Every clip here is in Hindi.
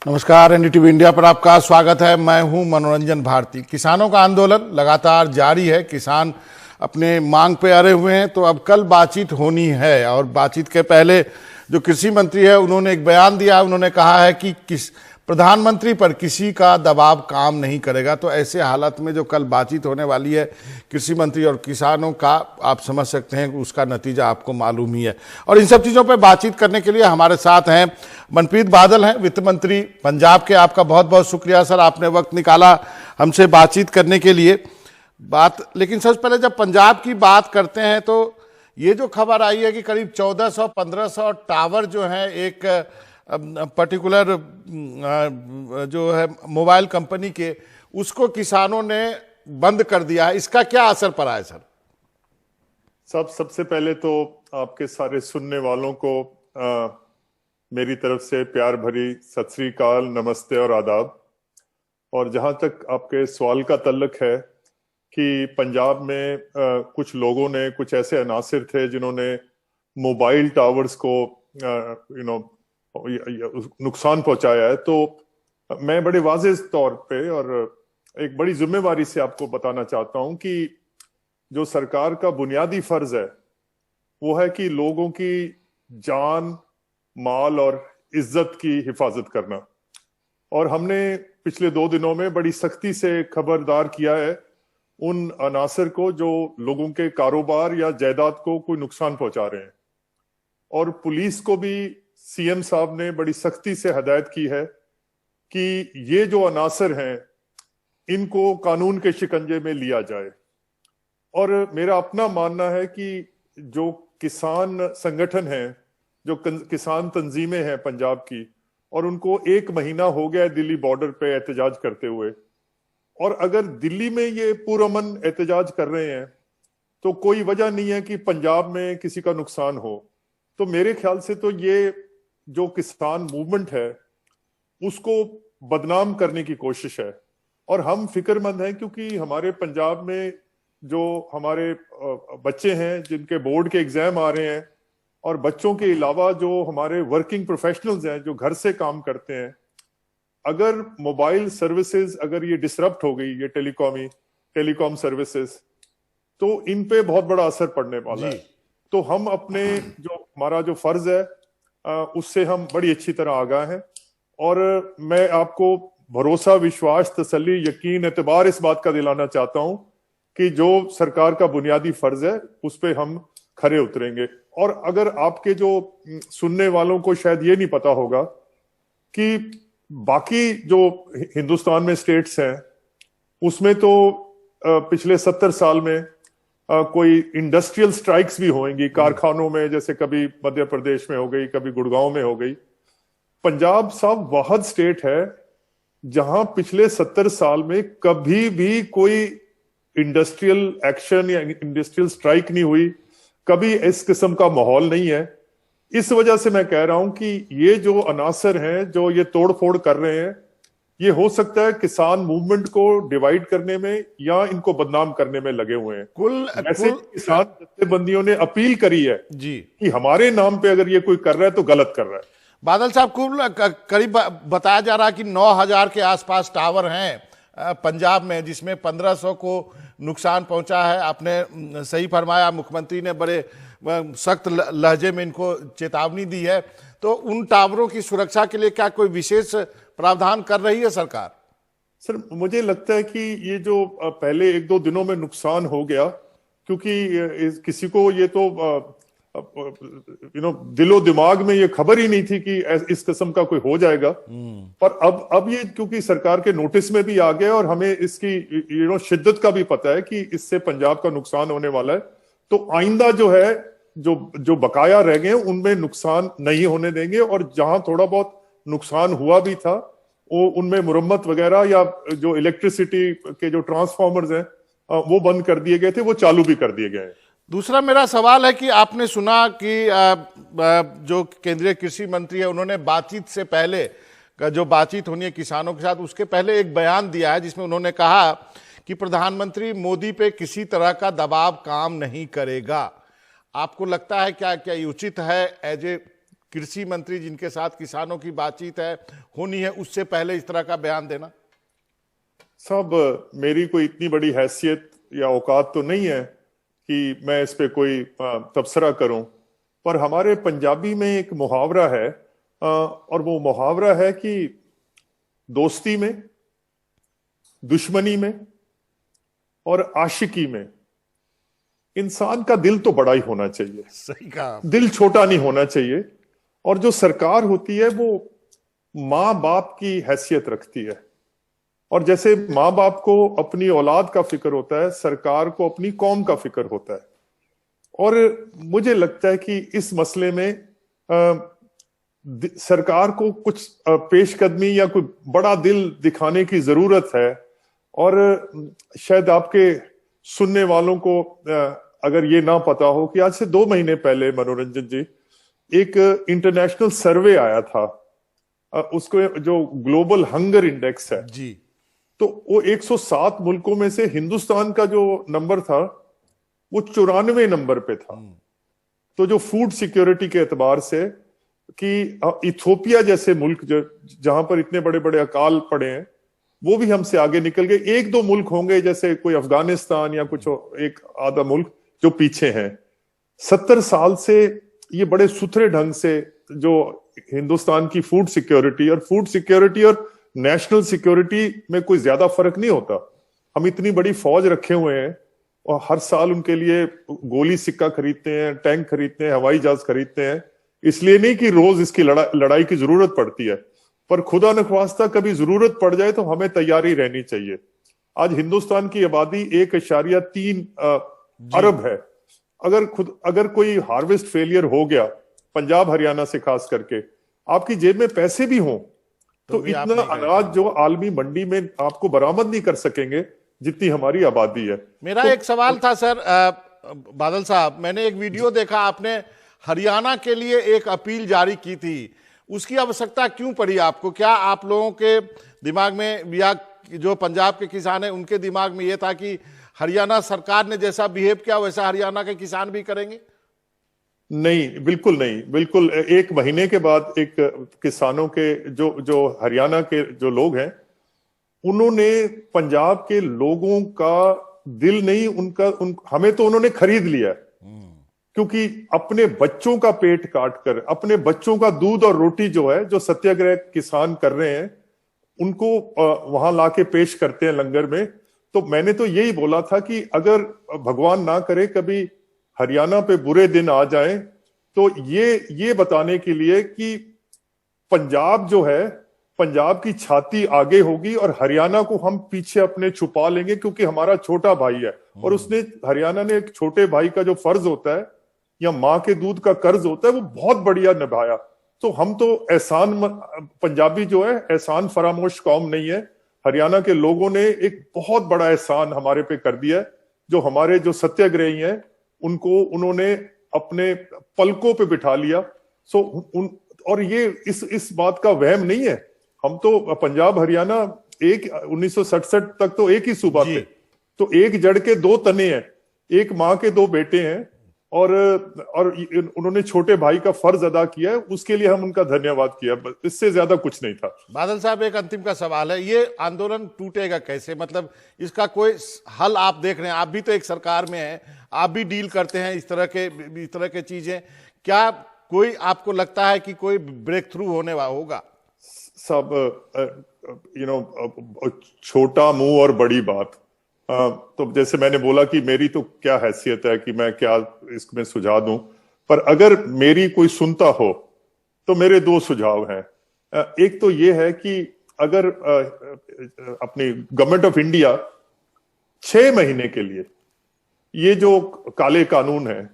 नमस्कार, एनडीटीवी इंडिया पर आपका स्वागत है। मैं हूं मनोरंजन भारती। किसानों का आंदोलन लगातार जारी है। किसान अपने मांग पे अड़े हुए हैं। तो अब कल बातचीत होनी है और बातचीत के पहले जो कृषि मंत्री है उन्होंने एक बयान दिया। उन्होंने कहा है कि प्रधानमंत्री पर किसी का दबाव काम नहीं करेगा। तो ऐसे हालत में जो कल बातचीत होने वाली है कृषि मंत्री और किसानों का, आप समझ सकते हैं कि उसका नतीजा आपको मालूम ही है। और इन सब चीज़ों पर बातचीत करने के लिए हमारे साथ हैं मनप्रीत बादल हैं, वित्त मंत्री पंजाब के। आपका बहुत बहुत शुक्रिया सर, आपने वक्त निकाला हमसे बातचीत करने के लिए। लेकिन सबसे पहले जब पंजाब की बात करते हैं तो ये जो खबर आई है कि करीब 1400-1500 टावर जो हैं एक पर्टिकुलर जो है मोबाइल कंपनी के, उसको किसानों ने बंद कर दिया है। इसका क्या असर पड़ा है सर? सबसे पहले तो आपके सारे सुनने वालों को मेरी तरफ से प्यार भरी सत श्री अकाल, नमस्ते और आदाब। और जहां तक आपके सवाल का तल्लक है कि पंजाब में कुछ लोगों ने, कुछ ऐसे अनासिर थे जिन्होंने मोबाइल टावर्स को नुकसान पहुंचाया है, तो मैं बड़े वाज़ेह तौर पे और एक बड़ी जिम्मेवारी से आपको बताना चाहता हूं कि जो सरकार का बुनियादी फर्ज है वो है कि लोगों की जान, माल और इज्जत की हिफाजत करना। और हमने पिछले 2 दिनों में बड़ी सख्ती से खबरदार किया है उन अनासर को जो लोगों के कारोबार या जायदाद को कोई नुकसान पहुंचा रहे हैं। और पुलिस को भी सीएम साहब ने बड़ी सख्ती से हदायत की है कि ये जो अनासर हैं इनको कानून के शिकंजे में लिया जाए। और मेरा अपना मानना है कि जो किसान संगठन हैं, जो किसान तंजीमें हैं पंजाब की, और उनको 1 महीना हो गया है दिल्ली बॉर्डर पे एहतजाज करते हुए, और अगर दिल्ली में ये पुरअमन एहतजाज कर रहे हैं तो कोई वजह नहीं है कि पंजाब में किसी का नुकसान हो। तो मेरे ख्याल से तो ये जो किसान मूवमेंट है उसको बदनाम करने की कोशिश है। और हम फिक्रमंद हैं क्योंकि हमारे पंजाब में जो हमारे बच्चे हैं जिनके बोर्ड के एग्जाम आ रहे हैं, और बच्चों के अलावा जो हमारे वर्किंग प्रोफेशनल्स हैं जो घर से काम करते हैं, अगर मोबाइल सर्विसेज अगर ये डिसरप्ट हो गई, ये टेलीकॉम सर्विसेज, तो इन पे बहुत बड़ा असर पड़ने वाला है। तो हम अपने जो हमारा जो फर्ज है उससे हम बड़ी अच्छी तरह आगाह हैं। और मैं आपको भरोसा, विश्वास, तसल्ली, यकीन, एतबार इस बात का दिलाना चाहता हूं कि जो सरकार का बुनियादी फर्ज है उस पे हम खरे उतरेंगे। और अगर आपके जो सुनने वालों को शायद ये नहीं पता होगा कि बाकी जो हिंदुस्तान में स्टेट्स हैं उसमें तो पिछले 70 साल में कोई इंडस्ट्रियल स्ट्राइक्स भी होंगी कारखानों में, जैसे कभी मध्य प्रदेश में हो गई, कभी गुड़गांव में हो गई। पंजाब साहब वाहद स्टेट है जहां पिछले 70 साल में कभी भी कोई इंडस्ट्रियल एक्शन या इंडस्ट्रियल स्ट्राइक नहीं हुई, कभी इस किस्म का माहौल नहीं है। इस वजह से मैं कह रहा हूं कि ये जो अनासर हैं जो ये तोड़फोड़ कर रहे हैं, ये हो सकता है किसान मूवमेंट को डिवाइड करने में या इनको बदनाम करने में लगे हुए हैं। ऐसे किसान जत्थेबंदियों ने अपील करी है जी कि हमारे नाम पे अगर ये कोई कर रहा है तो गलत कर रहा है। बादल साहब, कुल करीब बताया जा रहा है कि 9000 के आसपास टावर हैं पंजाब में, जिसमें 1500 को नुकसान पहुंचा है। आपने सही फरमाया, मुख्यमंत्री ने बड़े सख्त लहजे में इनको चेतावनी दी है। तो उन टावरों की सुरक्षा के लिए क्या कोई विशेष प्रावधान कर रही है सरकार? सर, मुझे लगता है कि ये जो पहले 1-2 दिनों में नुकसान हो गया, क्योंकि किसी को ये तो दिलो दिमाग में ये खबर ही नहीं थी कि इस किस्म का कोई हो जाएगा। पर अब ये क्योंकि सरकार के नोटिस में भी आ गया और हमें इसकी शिद्दत का भी पता है कि इससे पंजाब का नुकसान होने वाला है, तो आइंदा जो है जो बकाया रह गए उनमें नुकसान नहीं होने देंगे। और जहां थोड़ा बहुत नुकसान हुआ भी था वो उनमें मुरम्मत वगैरह या जो इलेक्ट्रिसिटी के जो ट्रांसफार्मर्स हैं वो बंद कर दिए गए थे, वो चालू भी कर दिए गए हैं। दूसरा मेरा सवाल है कि आपने सुना कि जो केंद्रीय कृषि मंत्री है उन्होंने बातचीत से पहले का जो बातचीत होनी है किसानों के साथ, उसके पहले एक बयान दिया है जिसमें उन्होंने कहा कि प्रधानमंत्री मोदी पे किसी तरह का दबाव काम नहीं करेगा। आपको लगता है क्या ये उचित है एज ए कृषि मंत्री जिनके साथ किसानों की बातचीत है होनी है, उससे पहले इस तरह का बयान देना? साहब, मेरी कोई इतनी बड़ी हैसियत या औकात तो नहीं है कि मैं इस पे कोई तबसरा करूं, पर हमारे पंजाबी में एक मुहावरा है, और वो मुहावरा है कि दोस्ती में, दुश्मनी में और आशिकी में इंसान का दिल तो बड़ा ही होना चाहिए, सही कहा। दिल छोटा नहीं होना चाहिए। और जो सरकार होती है वो माँ बाप की हैसियत रखती है, और जैसे माँ बाप को अपनी औलाद का फिक्र होता है, सरकार को अपनी कौम का फिक्र होता है। और मुझे लगता है कि इस मसले में सरकार को कुछ पेशकदमी या कोई बड़ा दिल दिखाने की जरूरत है। और शायद आपके सुनने वालों को अगर ये ना पता हो कि आज से 2 महीने पहले, मनोरंजन जी, एक इंटरनेशनल सर्वे आया था, उसको जो ग्लोबल हंगर इंडेक्स है जी, तो वो 107 मुल्कों में से हिंदुस्तान का जो नंबर था वो 94 नंबर पे था। तो जो फूड सिक्योरिटी के एतबार से कि इथोपिया जैसे मुल्क जहां पर इतने बड़े बड़े अकाल पड़े हैं, वो भी हमसे आगे निकल गए। 1-2 मुल्क होंगे जैसे कोई अफगानिस्तान या कुछ एक आधा मुल्क जो पीछे हैं। 70 साल से ये बड़े सुथरे ढंग से जो हिंदुस्तान की फूड सिक्योरिटी और नेशनल सिक्योरिटी में कोई ज्यादा फर्क नहीं होता। हम इतनी बड़ी फौज रखे हुए हैं और हर साल उनके लिए गोली सिक्का खरीदते हैं, टैंक खरीदते हैं, हवाई जहाज खरीदते हैं, इसलिए नहीं कि रोज इसकी लड़ाई की जरूरत पड़ती है, पर खुदा न ख्वास्ता कभी जरूरत पड़ जाए तो हमें तैयारी रहनी चाहिए। आज हिंदुस्तान की आबादी 1.3 अरब है। अगर कोई हार्वेस्ट फेलियर हो गया पंजाब हरियाणा से खास करके, आपकी जेब में पैसे भी हों तो इतना अनाज जो आलमी मंडी में आपको बरामद नहीं कर सकेंगे जितनी हमारी आबादी है। मेरा एक सवाल था सर, बादल साहब, मैंने एक वीडियो देखा, आपने हरियाणा के लिए एक अपील जारी की थी, उसकी आवश्यकता क्यों पड़ी आपको? क्या आप लोगों के दिमाग में या जो पंजाब के किसान हैं उनके दिमाग में यह था कि हरियाणा सरकार ने जैसा बिहेव किया वैसा हरियाणा के किसान भी करेंगे? नहीं, बिल्कुल नहीं, बिल्कुल। 1 महीने के बाद एक किसानों के जो हरियाणा के जो लोग हैं, उन्होंने पंजाब के लोगों का दिल नहीं, हमें तो उन्होंने खरीद लिया, क्योंकि अपने बच्चों का पेट काट कर, अपने बच्चों का दूध और रोटी जो है, जो सत्याग्रह किसान कर रहे हैं, उनको वहां लाके पेश करते हैं लंगर में। तो मैंने तो यही बोला था कि अगर भगवान ना करे कभी हरियाणा पे बुरे दिन आ जाएं, तो ये बताने के लिए कि पंजाब जो है, पंजाब की छाती आगे होगी और हरियाणा को हम पीछे अपने छुपा लेंगे, क्योंकि हमारा छोटा भाई है। और हरियाणा ने एक छोटे भाई का जो फर्ज होता है या माँ के दूध का कर्ज होता है, वो बहुत बढ़िया निभाया। तो हम तो पंजाबी जो है एहसान फरामोश कौम नहीं है। हरियाणा के लोगों ने एक बहुत बड़ा एहसान हमारे पे कर दिया है। जो हमारे जो सत्याग्रही हैं उनको उन्होंने अपने पलकों पे बिठा लिया। और ये इस बात का वहम नहीं है। हम तो पंजाब हरियाणा 1967 तक तो एक ही सूबा थे, तो एक जड़ के 2 तने हैं, एक माँ के 2 बेटे हैं, और उन्होंने छोटे भाई का फर्ज अदा किया है, उसके लिए हम उनका धन्यवाद किया, इससे ज्यादा कुछ नहीं था। बादल साहब, एक अंतिम का सवाल है, ये आंदोलन टूटेगा कैसे? मतलब इसका कोई हल आप देख रहे हैं? आप भी तो एक सरकार में हैं, आप भी डील करते हैं इस तरह के चीजें, क्या कोई आपको लगता है कि कोई ब्रेक थ्रू होने वाला होगा? सब छोटा मुंह और बड़ी बात। तो जैसे मैंने बोला कि मेरी तो क्या हैसियत है कि मैं क्या इसमें सुझाव दूं, पर अगर मेरी कोई सुनता हो तो मेरे 2 सुझाव हैं। एक तो ये है कि अगर अपनी गवर्नमेंट ऑफ इंडिया 6 महीने के लिए ये जो काले कानून है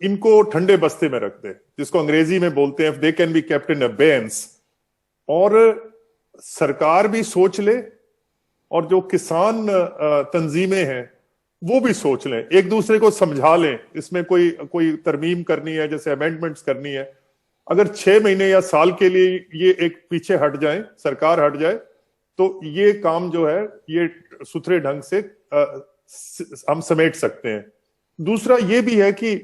इनको ठंडे बस्ते में रख दे, जिसको अंग्रेजी में बोलते हैं they can be kept in abeyance, और सरकार भी सोच ले और जो किसान तंजीमें हैं वो भी सोच लें, एक दूसरे को समझा लें, इसमें कोई तरमीम करनी है, जैसे अमेंडमेंट्स करनी है। अगर 6 महीने या साल के लिए ये एक पीछे हट जाए, सरकार हट जाए, तो ये काम जो है ये सुथरे ढंग से हम समेट सकते हैं। दूसरा ये भी है कि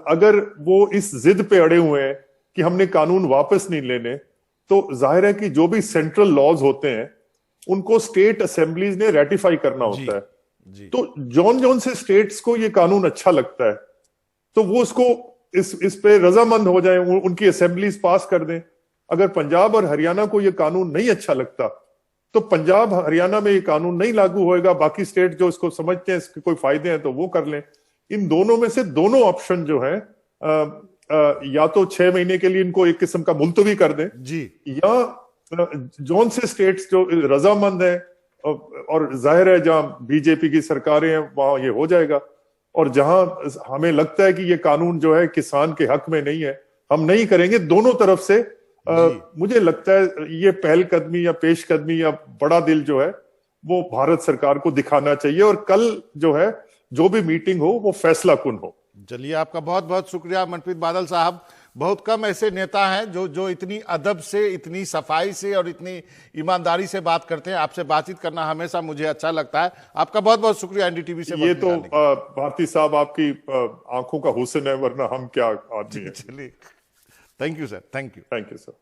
अगर वो इस जिद पे अड़े हुए हैं कि हमने कानून वापस नहीं लेने, तो जाहिर है कि जो भी सेंट्रल लॉज होते हैं उनको स्टेट असेंबलीज ने रेटिफाई करना होता है। जी। तो जौन जौन से स्टेट्स को ये कानून अच्छा लगता है तो वो उसको इस पे रजामंद हो जाए, उनकी असेंबलीज पास कर दें। अगर पंजाब और हरियाणा को ये कानून नहीं अच्छा लगता तो पंजाब हरियाणा में ये कानून नहीं लागू होएगा, बाकी स्टेट जो इसको समझते हैं इसके कोई फायदे हैं तो वो कर लें। इन दोनों में से दोनों ऑप्शन जो है या तो 6 महीने के लिए इनको एक किस्म का मुलतवी कर दें जी, या जौन से स्टेट्स जो रजामंद है और जाहिर है जहां बीजेपी की सरकारें हैं वहां ये हो जाएगा, और जहां हमें लगता है कि ये कानून जो है किसान के हक में नहीं है हम नहीं करेंगे। दोनों तरफ से मुझे लगता है ये पहलकदमी या पेशकदमी या बड़ा दिल जो है वो भारत सरकार को दिखाना चाहिए, और कल जो है जो भी मीटिंग हो वो फैसला कुन हो। चलिए, आपका बहुत बहुत शुक्रिया मनप्रीत बादल साहब। बहुत कम ऐसे नेता हैं जो इतनी अदब से, इतनी सफाई से और इतनी ईमानदारी से बात करते हैं। आपसे बातचीत करना हमेशा मुझे अच्छा लगता है। आपका बहुत बहुत शुक्रिया एनडीटीवी से। ये तो भारती साहब आपकी आंखों का हुस्न है, वरना हम क्या आदमी हैं। चलिए, thank you sir, thank you. Thank you sir.